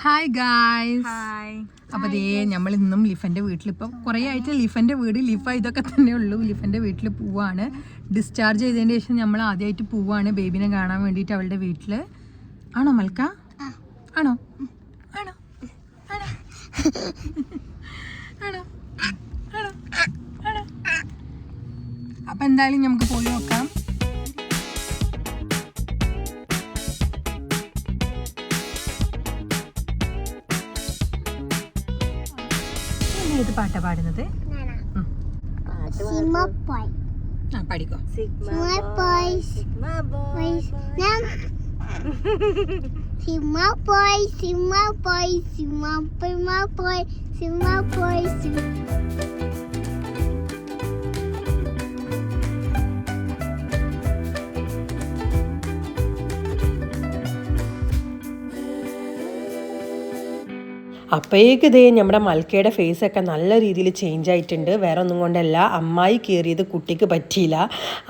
Hi guys. Hi. അപ്പോൾ ദേ നമ്മൾ ഇന്നും ലിഫൻ്റെ വീട്ടിൽ ഇപ്പം കുറേ ആയിട്ട് ലിഫൻ്റെ വീട് ഇതൊക്കെ തന്നെ ഉള്ളൂ. ലിഫൻ്റെ വീട്ടിൽ പോവാണ്. ഡിസ്ചാർജ് ചെയ്തതിന് ശേഷം നമ്മൾ ആദ്യമായിട്ട് പോവാണ് ബേബിനെ കാണാൻ വേണ്ടിയിട്ട് അവളുടെ വീട്ടിൽ. ആണോ മൽക്ക? ആണോ ആണോ ആണോ ആണോ ആണോ ആണോ? അപ്പം എന്തായാലും നമുക്ക് പോയി നോക്കാം. ഏത് പാട്ടാ പാടുന്നത്? പഠിക്കോ. അപ്പോഴേക്ക് ഇതേ നമ്മുടെ മൽക്കയുടെ ഫേസൊക്കെ നല്ല രീതിയിൽ ചേഞ്ച് ആയിട്ടുണ്ട്. വേറെ ഒന്നും കൊണ്ടല്ല, അമ്മായി കയറിയത് കുട്ടിക്ക് പറ്റിയില്ല.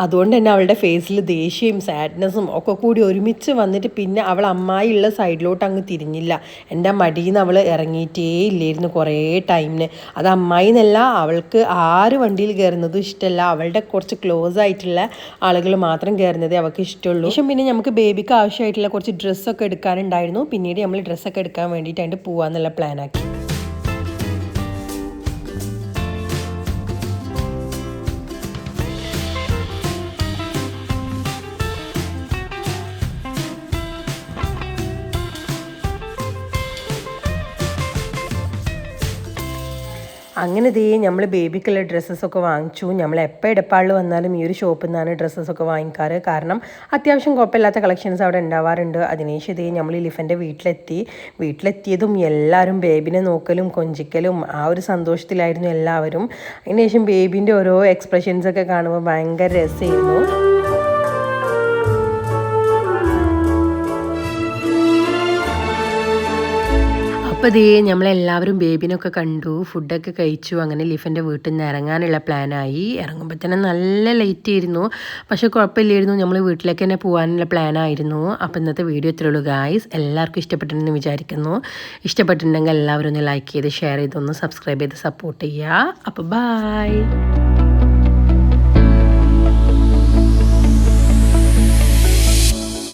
അതുകൊണ്ട് തന്നെ അവളുടെ ഫേസിൽ ദേഷ്യവും സാഡ്നെസ്സും ഒക്കെ കൂടി ഒരുമിച്ച് വന്നിട്ട് പിന്നെ അവൾ അമ്മായി ഉള്ള സൈഡിലോട്ട് അങ്ങ് തിരിഞ്ഞില്ല. എൻ്റെ മടിയിൽ നിന്ന് അവൾ ഇറങ്ങിയിട്ടേ ഇല്ലായിരുന്നു കുറേ ടൈമിന്. അത് അമ്മായി എന്നല്ല, അവൾക്ക് ആര് വണ്ടിയിൽ കയറുന്നതും ഇഷ്ടമല്ല. അവളുടെ കുറച്ച് ക്ലോസ് ആയിട്ടുള്ള ആളുകൾ മാത്രം കയറുന്നതേ അവൾക്ക് ഇഷ്ടമുള്ളൂ. പക്ഷേ പിന്നെ നമുക്ക് ബേബിക്ക് ആവശ്യമായിട്ടുള്ള കുറച്ച് ഡ്രസ്സൊക്കെ എടുക്കാനുണ്ടായിരുന്നു. പിന്നീട് നമ്മൾ ഡ്രസ്സൊക്കെ എടുക്കാൻ വേണ്ടിയിട്ട് അതിൻ്റെ പോകാമെന്നുള്ള പ്ലാനാക്കി. അങ്ങനെ ദേ നമ്മൾ ബേബിക്കുള്ള ഡ്രസ്സസൊക്കെ വാങ്ങിച്ചു. നമ്മൾ എപ്പോൾ എടപ്പാളിൽ വന്നാലും ഈ ഒരു ഷോപ്പിൽ നിന്നാണ് ഡ്രസ്സസൊക്കെ വാങ്ങിക്കാറ്. കാരണം അത്യാവശ്യം കുഴപ്പമില്ലാത്ത കളക്ഷൻസ് അവിടെ ഉണ്ടാവാറുണ്ട്. അതിനുശേഷം ദേ നമ്മൾ ഈ ലിഫൻ്റെ വീട്ടിലെത്തിയതും എല്ലാവരും ബേബിനെ നോക്കലും കൊഞ്ചിക്കലും ആ ഒരു സന്തോഷത്തിലായിരുന്നു എല്ലാവരും. അതിനുശേഷം ബേബിൻ്റെ ഓരോ എക്സ്പ്രഷൻസൊക്കെ കാണുമ്പോൾ ഭയങ്കര രസമായിരുന്നു. അപ്പോൾ ഇതേ നമ്മളെല്ലാവരും ബേബിനൊക്കെ കണ്ടു, ഫുഡൊക്കെ കഴിച്ചു. അങ്ങനെ ലിഫൻ്റെ വീട്ടിൽ നിന്ന് ഇറങ്ങാനുള്ള പ്ലാനായി. ഇറങ്ങുമ്പോൾ തന്നെ നല്ല ലേറ്റ് ആയിരുന്നു. പക്ഷേ കുഴപ്പമില്ലായിരുന്നു, നമ്മൾ വീട്ടിലേക്ക് തന്നെ പോകാനുള്ള പ്ലാനായിരുന്നു. അപ്പോൾ ഇന്നത്തെ വീഡിയോ ഇത്രയുള്ളൂ ഗായ്സ്. എല്ലാവർക്കും ഇഷ്ടപ്പെട്ടിട്ടുണ്ടെന്ന് വിചാരിക്കുന്നു. ഇഷ്ടപ്പെട്ടിട്ടുണ്ടെങ്കിൽ എല്ലാവരും ഒന്ന് ലൈക്ക് ചെയ്ത് ഷെയർ ചെയ്ത് ഒന്ന് സബ്സ്ക്രൈബ് ചെയ്ത് സപ്പോർട്ട് ചെയ്യുക. അപ്പോൾ ബൈ.